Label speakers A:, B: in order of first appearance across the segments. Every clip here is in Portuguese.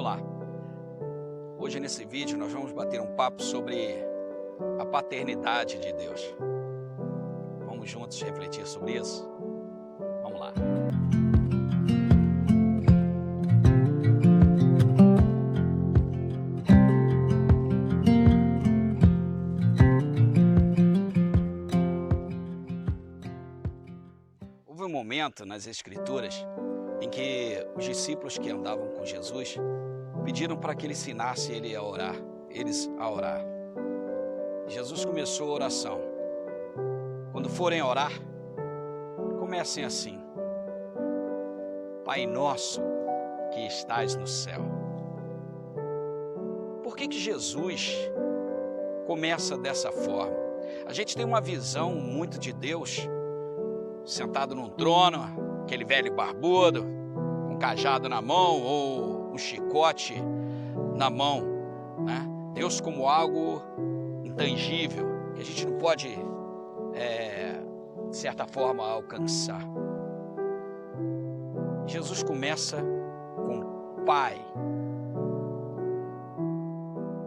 A: Olá, hoje nesse vídeo nós vamos bater um papo sobre a paternidade de Deus. Vamos juntos refletir sobre isso? Vamos lá. Houve um momento nas Escrituras em que os discípulos que andavam com Jesus pediram para que ele ensinasse eles a orar. Jesus começou a oração. Quando forem orar, comecem assim: Pai nosso que estás no céu. Por que Jesus começa dessa forma? A gente tem uma visão muito de Deus sentado num trono, aquele velho barbudo, um cajado na mão ou um chicote na mão, né? Deus como algo intangível, que a gente não pode, de certa forma, alcançar. Jesus começa com Pai.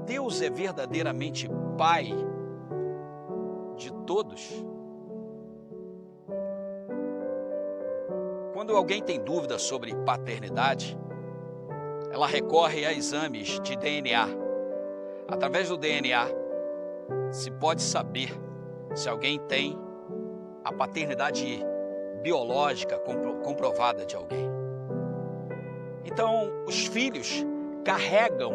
A: Deus é verdadeiramente Pai de todos? Quando alguém tem dúvida sobre paternidade, ela recorre a exames de DNA. Através do DNA, se pode saber se alguém tem a paternidade biológica comprovada de alguém. Então, os filhos carregam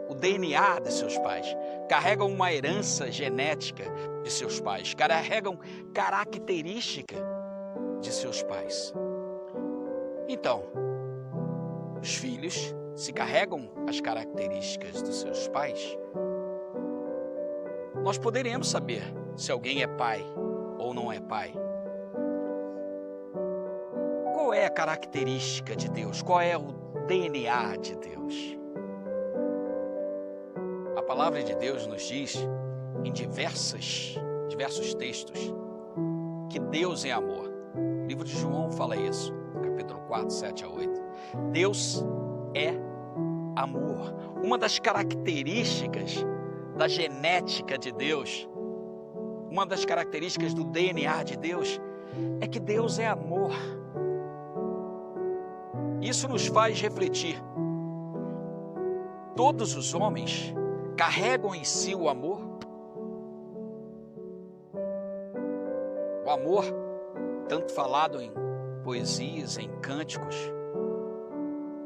A: o DNA de seus pais, carregam uma herança genética de seus pais, carregam característica de seus pais. Então, os filhos, se carregam as características dos seus pais, nós poderemos saber se alguém é pai ou não é pai. Qual é a característica de Deus? Qual é o DNA de Deus? A palavra de Deus nos diz em diversos textos que Deus é amor. O livro de João fala isso, capítulo 4, 7 a 8. Deus é amor. Uma das características da genética de Deus, uma das características do DNA de Deus, é que Deus é amor. Isso nos faz refletir. Todos os homens carregam em si o amor. O amor, tanto falado em poesias, em cânticos,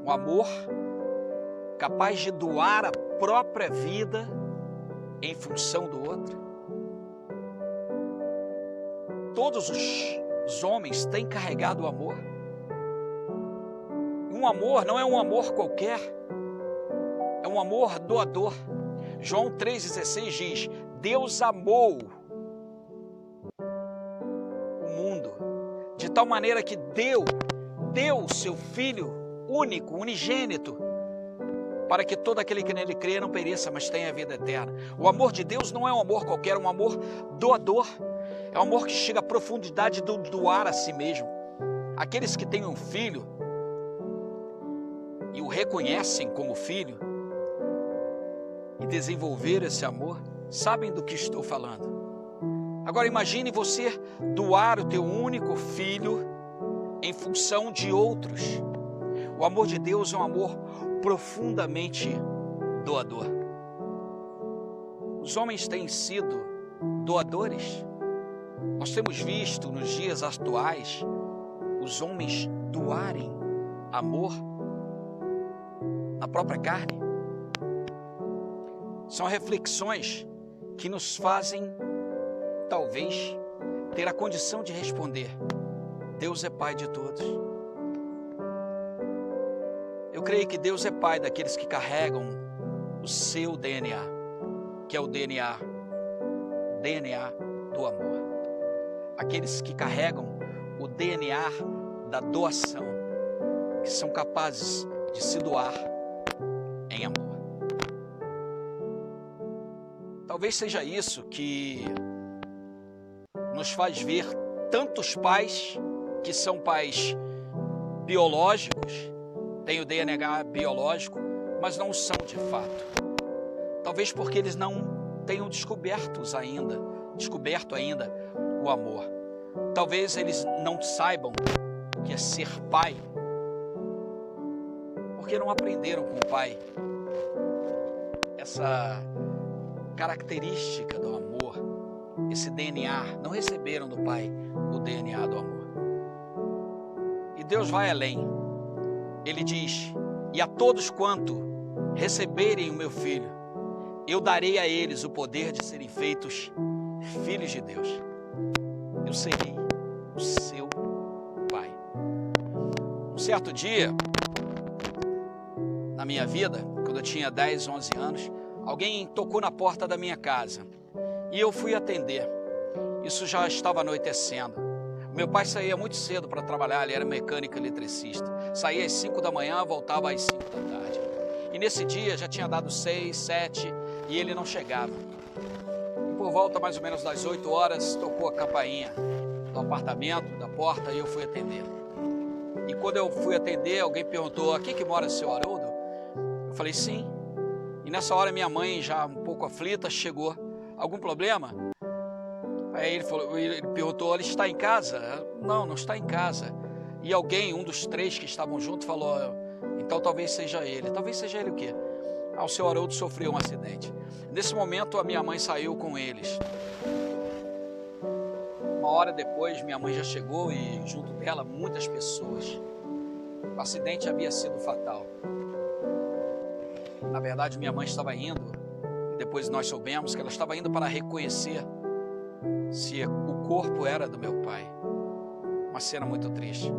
A: um amor capaz de doar a própria vida em função do outro. Todos os homens têm carregado o amor. Um amor não é um amor qualquer, é um amor doador. João 3,16 diz: Deus amou o mundo de tal maneira que deu o seu Filho único, unigênito, para que todo aquele que nele crê não pereça, mas tenha a vida eterna. O amor de Deus não é um amor qualquer, é um amor doador. É um amor que chega à profundidade do doar a si mesmo. Aqueles que têm um filho e o reconhecem como filho e desenvolveram esse amor, sabem do que estou falando. Agora imagine você doar o teu único filho em função de outros. O amor de Deus é um amor profundamente doador. Os homens têm sido doadores. Nós temos visto nos dias atuais os homens doarem amor na própria carne. São reflexões que nos fazem, talvez, ter a condição de responder: Deus é Pai de todos. Eu creio que Deus é Pai daqueles que carregam o seu DNA, que é o DNA do amor. Aqueles que carregam o DNA da doação, que são capazes de se doar em amor. Talvez seja isso que nos faz ver tantos pais que são pais biológicos, têm o DNA biológico, mas não são de fato. Talvez porque eles não tenham descoberto ainda o amor. Talvez eles não saibam o que é ser pai, porque não aprenderam com o pai essa característica do amor, esse DNA, não receberam do pai o DNA do amor. E Deus vai além. Ele diz: e a todos quanto receberem o meu filho, eu darei a eles o poder de serem feitos filhos de Deus. Eu serei o seu pai. Um certo dia, na minha vida, quando eu tinha 10, 11 anos, alguém tocou na porta da minha casa e eu fui atender. Isso já estava anoitecendo. Meu pai saía muito cedo para trabalhar, ele era mecânico e eletricista. Saía às 5 da manhã, voltava às 5 da tarde. E nesse dia já tinha dado 6, 7 e ele não chegava. E por volta mais ou menos das 8 horas, tocou a campainha do apartamento, da porta, e eu fui atender. E quando eu fui atender, alguém perguntou: aqui que mora o seu Haroldo? Eu falei: sim. E nessa hora minha mãe, já um pouco aflita, chegou. Algum problema? Aí ele perguntou: ele está em casa? Não, não está em casa. E alguém, um dos 3 que estavam juntos, falou: então talvez seja ele. Talvez seja ele o quê? O seu Haroldo sofreu um acidente. Nesse momento a minha mãe saiu com eles. Uma hora depois minha mãe já chegou e junto dela muitas pessoas. O acidente havia sido fatal. Na verdade minha mãe estava indo, e depois nós soubemos que ela estava indo para reconhecer se o corpo era do meu pai. Uma cena muito triste.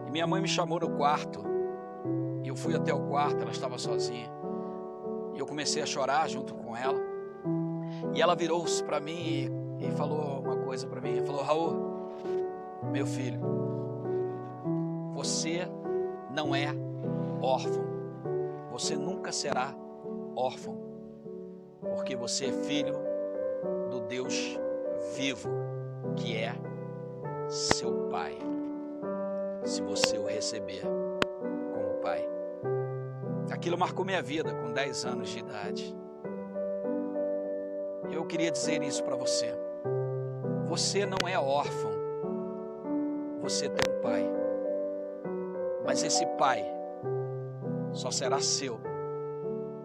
A: E minha mãe me chamou no quarto, e eu fui até o quarto, ela estava sozinha. E eu comecei a chorar junto com ela. E ela virou-se para mim e falou uma coisa para mim. Falou: Raul, meu filho, você não é órfão. Você nunca será órfão, porque você é filho do Deus vivo, que é seu pai, se você o receber como pai. Aquilo marcou minha vida com 10 anos de idade. Eu queria dizer isso para você. Você não é órfão, você tem um pai, mas esse pai só será seu,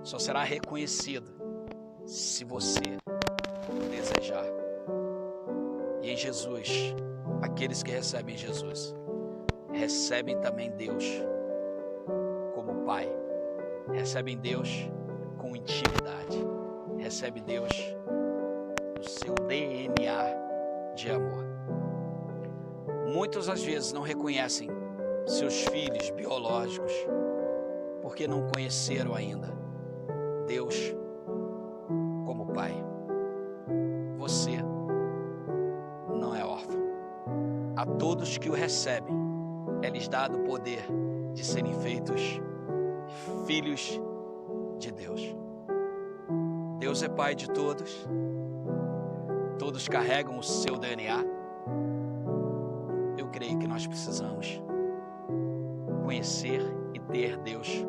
A: só será reconhecido se você desejar. E em Jesus, aqueles que recebem Jesus, recebem também Deus como Pai, recebem Deus com intimidade, recebem Deus no seu DNA de amor. Muitos às vezes não reconhecem seus filhos biológicos, porque não conheceram ainda Deus como Pai. Você não é órfão. A todos que o recebem, é-lhes dado o poder de serem feitos filhos de Deus. Deus é Pai de todos. Todos carregam o seu DNA. Eu creio que nós precisamos conhecer e ter Deus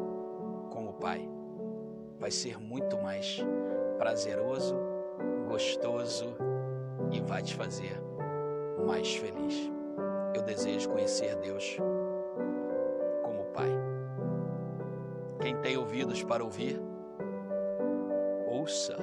A: como Pai. Vai ser muito mais prazeroso, gostoso e vai te fazer mais feliz. Eu desejo conhecer Deus como Pai. Quem tem ouvidos para ouvir, ouça